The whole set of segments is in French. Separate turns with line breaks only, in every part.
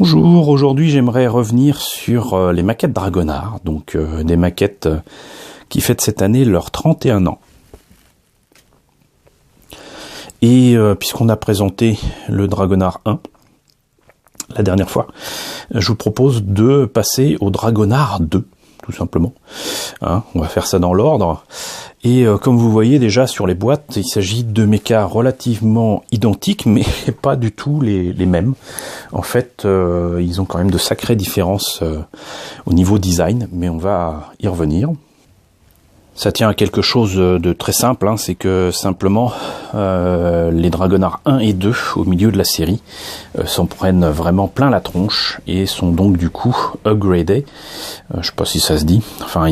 Bonjour, aujourd'hui j'aimerais revenir sur les maquettes Dragonard, donc des maquettes qui fêtent cette année leurs 31 ans. Et puisqu'on a présenté le Dragonard 1 la dernière fois, je vous propose de passer au Dragonard 2, tout simplement. Hein, on va faire ça dans l'ordre. Et comme vous voyez déjà sur les boîtes, il s'agit de mechas relativement identiques, mais pas du tout les mêmes. En fait, ils ont quand même de sacrées différences au niveau design, mais on va y revenir. Ça tient à quelque chose de très simple, hein, c'est que simplement les Dragonard 1 et 2 au milieu de la série s'en prennent vraiment plein la tronche et sont donc du coup upgradés. Je sais pas si ça se dit, enfin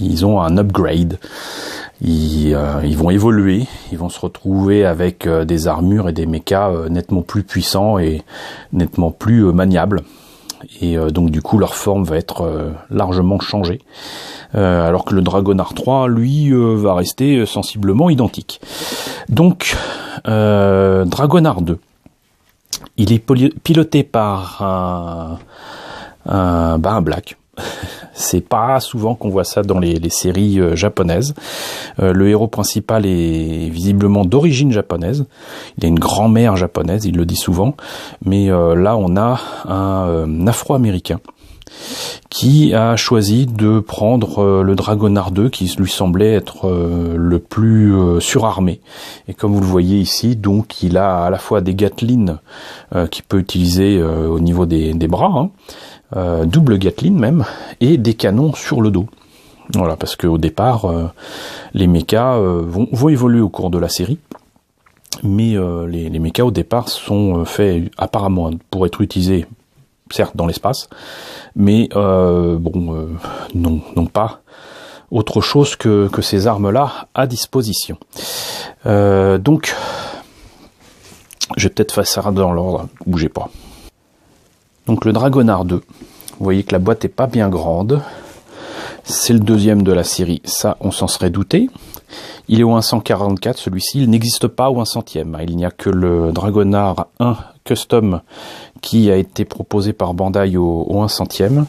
ils ont un upgrade, ils vont évoluer, ils vont se retrouver avec des armures et des mechas nettement plus puissants et nettement plus maniables. Et donc du coup leur forme va être largement changée, alors que le Dragonard 3 lui va rester sensiblement identique. Donc Dragonard 2, il est piloté par un Black. C'est pas souvent qu'on voit ça dans les séries japonaises. Le héros principal est visiblement d'origine japonaise. Il a une grand-mère japonaise, il le dit souvent. Mais là, on a un Afro-américain qui a choisi de prendre le Dragonard 2, qui lui semblait être le plus surarmé. Et comme vous le voyez ici, donc il a à la fois des Gatling qu'il peut utiliser au niveau des bras, hein, double Gatling même, et des canons sur le dos. Voilà, parce qu'au départ, les mechas vont évoluer au cours de la série, mais les mechas au départ sont faits apparemment pour être utilisés, certes dans l'espace, mais non pas autre chose que ces armes-là à disposition. Donc, je vais peut-être faire ça dans l'ordre, bougez pas. Donc le Dragonard 2, vous voyez que la boîte est pas bien grande, c'est le deuxième de la série, ça on s'en serait douté. Il est au 144 celui-ci, il n'existe pas au 100e, il n'y a que le Dragonard 1 Custom qui a été proposé par Bandai au 100e,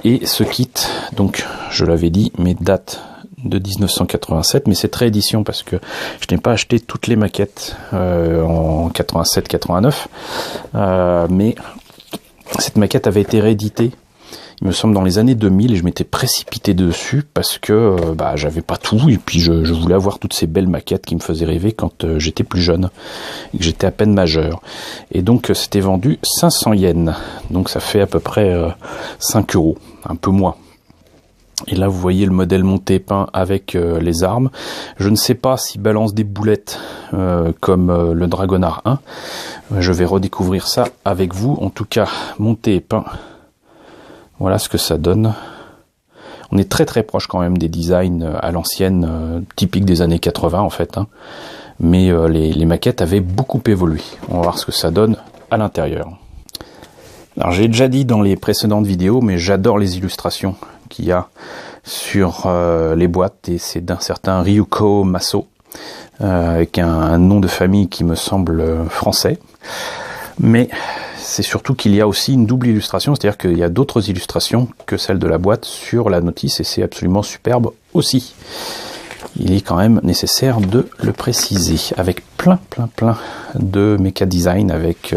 et ce kit, donc je l'avais dit, mais date de 1987, mais c'est réédition parce que je n'ai pas acheté toutes les maquettes en 87-89, mais cette maquette avait été rééditée, il me semble, dans les années 2000, et je m'étais précipité dessus parce que j'avais pas tout, et puis je voulais avoir toutes ces belles maquettes qui me faisaient rêver quand j'étais plus jeune, et que j'étais à peine majeur. Et donc c'était vendu 500 yens, donc ça fait à peu près 5 €, un peu moins. Et là vous voyez le modèle monté peint avec les armes. Je ne sais pas s'il balance des boulettes comme le Dragonard 1. Je vais redécouvrir ça avec vous. En tout cas, monté et peint, voilà ce que ça donne. On est très très proche quand même des designs à l'ancienne, typiques des années 80 en fait, hein. Mais les maquettes avaient beaucoup évolué. On va voir ce que ça donne à l'intérieur. Alors j'ai déjà dit dans les précédentes vidéos, mais j'adore les illustrations qu'il y a sur les boîtes, et c'est d'un certain Ryuko Maso, avec un nom de famille qui me semble français, mais c'est surtout qu'il y a aussi une double illustration, c'est-à-dire qu'il y a d'autres illustrations que celle de la boîte sur la notice, et c'est absolument superbe aussi. Il est quand même nécessaire de le préciser, avec plein de mecha design, avec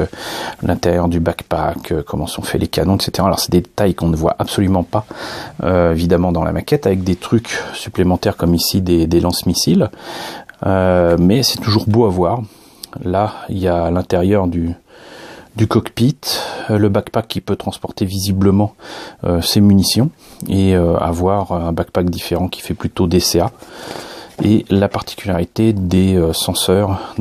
l'intérieur du backpack, comment sont faits les canons, etc. Alors c'est des détails qu'on ne voit absolument pas évidemment dans la maquette, avec des trucs supplémentaires comme ici des lance-missiles, mais c'est toujours beau à voir. Là il y a à l'intérieur du cockpit le backpack qui peut transporter visiblement ses munitions, et avoir un backpack différent qui fait plutôt DCA. Et la particularité des senseurs,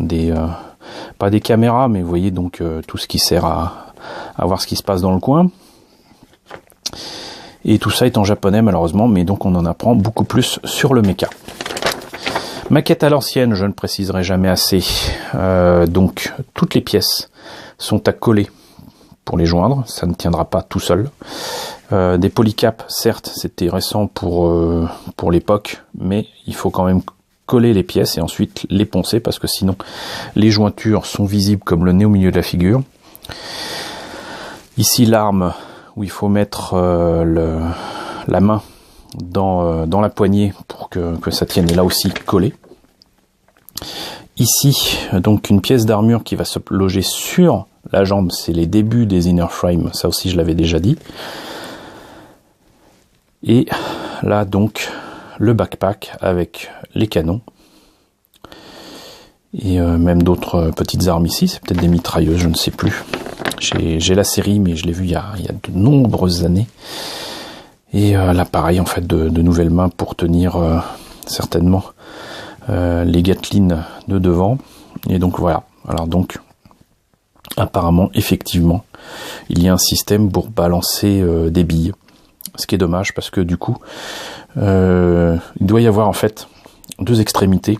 pas des caméras, mais vous voyez donc tout ce qui sert à voir ce qui se passe dans le coin. Et tout ça est en japonais malheureusement, mais donc on en apprend beaucoup plus sur le mecha. Maquette à l'ancienne, je ne préciserai jamais assez. Donc toutes les pièces sont à coller pour les joindre, ça ne tiendra pas tout seul. Des polycaps, certes, c'était récent pour l'époque, mais il faut quand même coller les pièces et ensuite les poncer, parce que sinon les jointures sont visibles comme le nez au milieu de la figure. Ici l'arme où il faut mettre la main dans la poignée pour que ça tienne, et là aussi collé. Ici, donc une pièce d'armure qui va se loger sur la jambe, c'est les débuts des inner frames, ça aussi je l'avais déjà dit. Et là donc le backpack avec les canons. Et même d'autres petites armes ici, c'est peut-être des mitrailleuses, je ne sais plus. J'ai la série, mais je l'ai vue il y a de nombreuses années. Et là pareil, en fait, de nouvelles mains pour tenir certainement les Gatling de devant. Et donc voilà. Alors donc, apparemment, effectivement, il y a un système pour balancer des billes. Ce qui est dommage parce que du coup, il doit y avoir en fait 2 extrémités.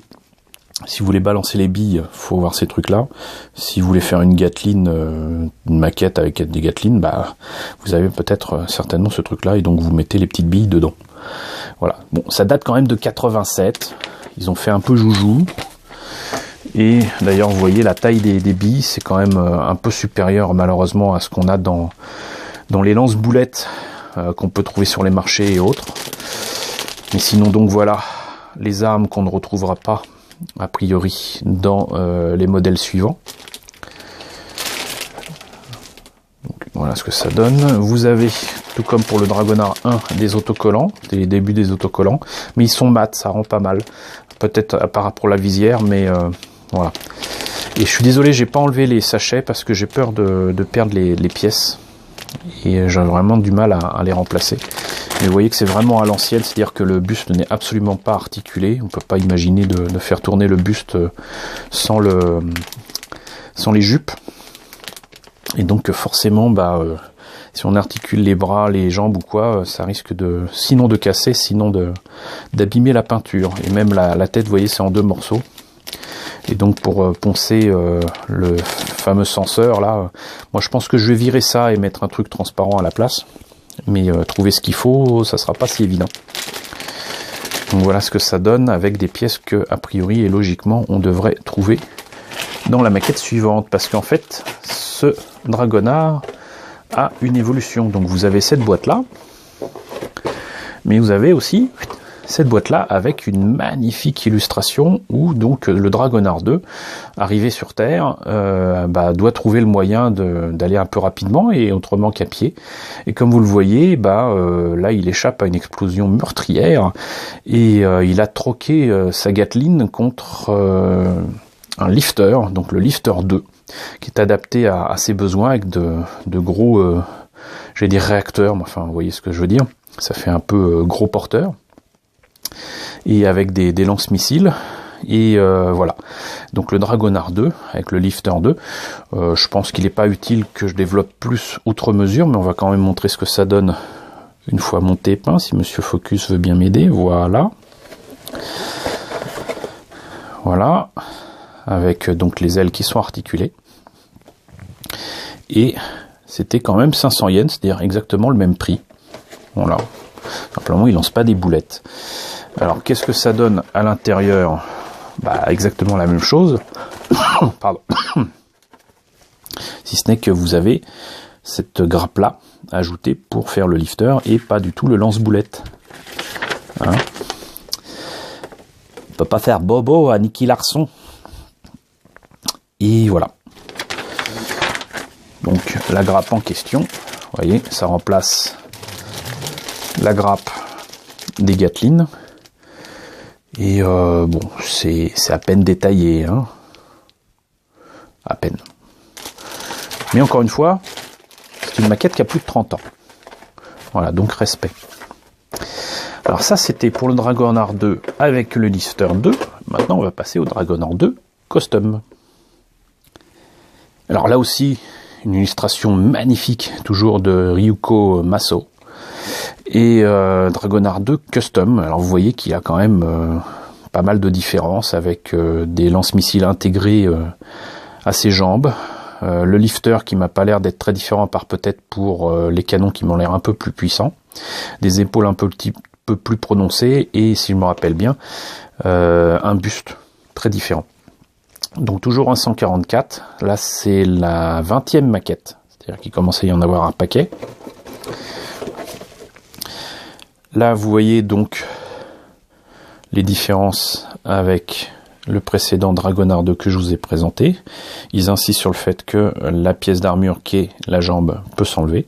Si vous voulez balancer les billes, faut voir ces trucs-là. Si vous voulez faire une Gatling, une maquette avec des Gatling, bah, vous avez peut-être certainement ce truc-là, et donc vous mettez les petites billes dedans. Voilà. Bon, ça date quand même de 87. Ils ont fait un peu joujou. Et d'ailleurs, vous voyez, la taille des billes, c'est quand même un peu supérieur, malheureusement, à ce qu'on a dans les lance-boulettes qu'on peut trouver sur les marchés et autres. Mais sinon, donc voilà, les armes qu'on ne retrouvera pas a priori dans les modèles suivants. Donc, voilà ce que ça donne. Vous avez, tout comme pour le Dragonard 1, des autocollants, des débuts des autocollants, mais ils sont mat, ça rend pas mal. Peut-être à part pour la visière, mais voilà. Et je suis désolé, j'ai pas enlevé les sachets parce que j'ai peur de perdre les pièces. Et j'ai vraiment du mal à les remplacer. Mais vous voyez que c'est vraiment à l'ancienne, c'est-à-dire que le buste n'est absolument pas articulé. On peut pas imaginer de faire tourner le buste sans les jupes. Et donc forcément, si on articule les bras, les jambes ou quoi, ça risque sinon de casser, sinon d'abîmer la peinture. Et même la tête, vous voyez, c'est en 2 morceaux. Et donc pour poncer le fameux senseur là, moi je pense que je vais virer ça et mettre un truc transparent à la place. Mais trouver ce qu'il faut, ça sera pas si évident. Donc voilà ce que ça donne avec des pièces que a priori et logiquement on devrait trouver dans la maquette suivante. Parce qu'en fait, ce Dragonard a une évolution. Donc vous avez cette boîte là, mais vous avez aussi cette boîte-là avec une magnifique illustration où donc le Dragonard 2, arrivé sur Terre, doit trouver le moyen d'aller un peu rapidement et autrement qu'à pied. Et comme vous le voyez, là il échappe à une explosion meurtrière et il a troqué sa Gatling contre un lifter, donc le lifter 2, qui est adapté à ses besoins avec de gros, j'allais dire réacteurs, mais enfin vous voyez ce que je veux dire, ça fait un peu gros porteur. Et avec des lance-missiles. Et voilà. Donc le Dragonard 2, avec le Lifter 2, je pense qu'il n'est pas utile que je développe plus outre mesure, mais on va quand même montrer ce que ça donne une fois monté peint, si Monsieur Focus veut bien m'aider. Voilà. Voilà. Avec donc les ailes qui sont articulées. Et c'était quand même 500 yens, c'est-à-dire exactement le même prix. Voilà. Simplement, il lance pas des boulettes. Alors, qu'est-ce que ça donne à l'intérieur? Exactement la même chose. Pardon. Si ce n'est que vous avez cette grappe-là ajoutée pour faire le lifter et pas du tout le lance-boulette. Hein, on peut pas faire bobo à Nicky Larson. Et voilà. Donc, la grappe en question, vous voyez, ça remplace la grappe des Gatling. Et c'est à peine détaillé, hein. À peine. Mais encore une fois, c'est une maquette qui a plus de 30 ans. Voilà, donc respect. Alors ça, c'était pour le Dragonard 2 avec le Lifter 2. Maintenant, on va passer au Dragonard 2 Custom. Alors là aussi, une illustration magnifique, toujours de Ryuko Maso. Et Dragonard 2 Custom, alors vous voyez qu'il y a quand même pas mal de différences avec des lance-missiles intégrés à ses jambes, le lifter qui m'a pas l'air d'être très différent à part peut-être pour les canons qui m'ont l'air un peu plus puissants, des épaules un peu plus prononcées et si je me rappelle bien un buste très différent. Donc toujours un 144, là c'est la 20e maquette. c'est-à-dire qu'il commence à y en avoir un paquet. Là, vous voyez donc les différences avec le précédent Dragonard 2 que je vous ai présenté. Ils insistent sur le fait que la pièce d'armure qui est la jambe peut s'enlever.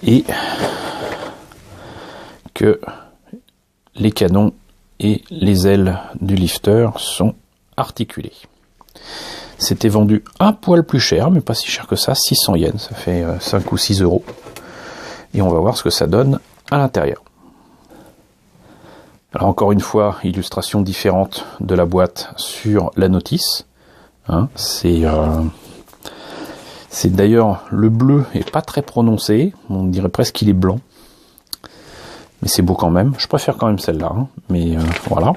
Et que les canons et les ailes du lifter sont articulés. C'était vendu un poil plus cher, mais pas si cher que ça, 600 yens, ça fait 5 ou 6 euros. Et on va voir ce que ça donne à l'intérieur. Alors encore une fois, illustration différente de la boîte sur la notice. Hein, c'est d'ailleurs, le bleu est pas très prononcé, on dirait presque qu'il est blanc. Mais c'est beau quand même, je préfère quand même celle-là, hein, mais voilà.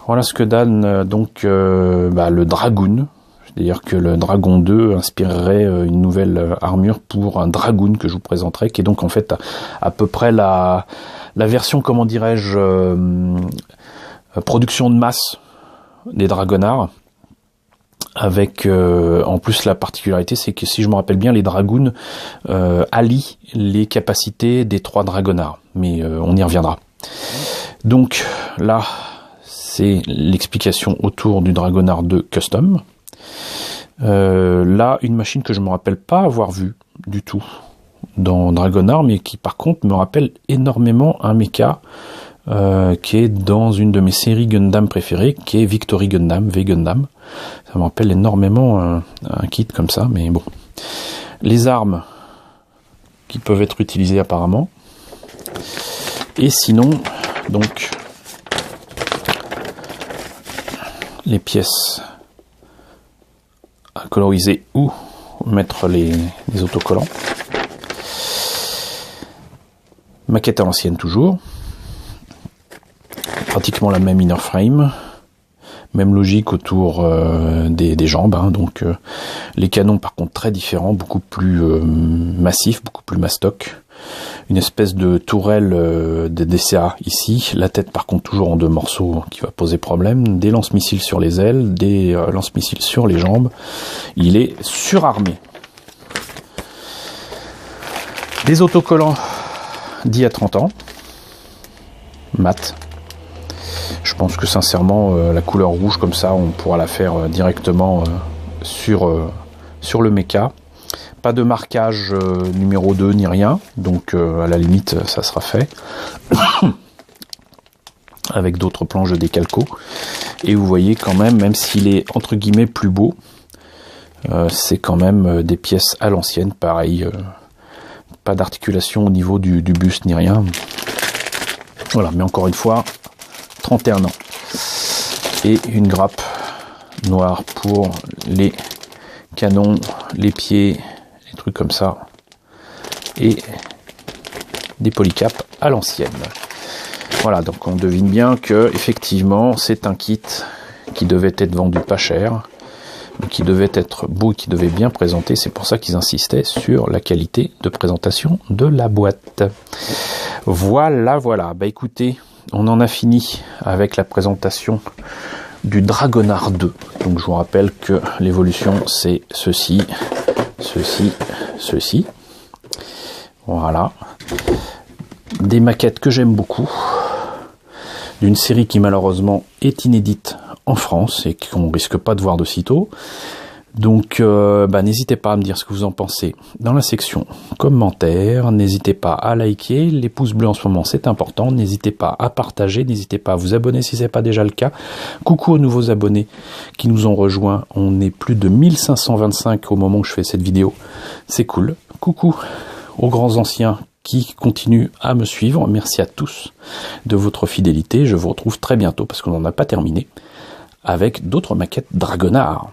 Voilà ce que donne donc le Dragoon. C'est-à-dire que le Dragon 2 inspirerait une nouvelle armure pour un Dragoon que je vous présenterai, qui est donc en fait à peu près la version, comment dirais-je, production de masse des Dragonards. Avec en plus la particularité, c'est que si je me rappelle bien, les Dragoons allient les capacités des 3 Dragonards. Mais on y reviendra. Donc là, c'est l'explication autour du Dragonard 2 Custom. Là, une machine que je me rappelle pas avoir vue du tout dans Dragonard, mais qui par contre me rappelle énormément un mecha qui est dans une de mes séries Gundam préférées, qui est Victory Gundam, V-Gundam. Ça me rappelle énormément un kit comme ça, mais bon. Les armes qui peuvent être utilisées apparemment. Et sinon, donc, les pièces à coloriser ou mettre les autocollants. Maquette à l'ancienne toujours. Pratiquement la même inner frame. Même logique autour des jambes. Hein, donc les canons par contre très différents, beaucoup plus massifs, beaucoup plus mastoc. Une espèce de tourelle de DCA ici. La tête par contre toujours en 2 morceaux qui va poser problème. Des lance-missiles sur les ailes, des lance-missiles sur les jambes. Il est surarmé. Des autocollants d'il y a 30 ans. Mat. Je pense que sincèrement la couleur rouge comme ça on pourra la faire directement sur le mecha. Pas de marquage numéro 2 ni rien, donc à la limite ça sera fait. Avec d'autres planches de décalco. Et vous voyez quand même s'il est entre guillemets plus beau, c'est quand même des pièces à l'ancienne, pareil. Pas d'articulation au niveau du buste ni rien. Voilà, mais encore une fois, 31 ans. Et une grappe noire pour les canons, les pieds, les trucs comme ça. Et des polycaps à l'ancienne. Voilà, donc on devine bien que effectivement c'est un kit qui devait être vendu pas cher, mais qui devait être beau et qui devait bien présenter. C'est pour ça qu'ils insistaient sur la qualité de présentation de la boîte. Voilà. Bah écoutez, on en a fini avec la présentation du Dragonard 2. Donc je vous rappelle que l'évolution c'est ceci. Voilà. Des maquettes que j'aime beaucoup. D'une série qui malheureusement est inédite en France et qu'on risque pas de voir de sitôt. Donc n'hésitez pas à me dire ce que vous en pensez dans la section commentaires. N'hésitez pas à liker, les pouces bleus en ce moment c'est important. N'hésitez pas à partager, n'hésitez pas à vous abonner si ce n'est pas déjà le cas. Coucou aux nouveaux abonnés qui nous ont rejoints. On est plus de 1525 au moment où je fais cette vidéo. C'est cool. Coucou aux grands anciens qui continuent à me suivre. Merci à tous de votre fidélité. Je vous retrouve très bientôt parce qu'on n'en a pas terminé avec d'autres maquettes Dragonard.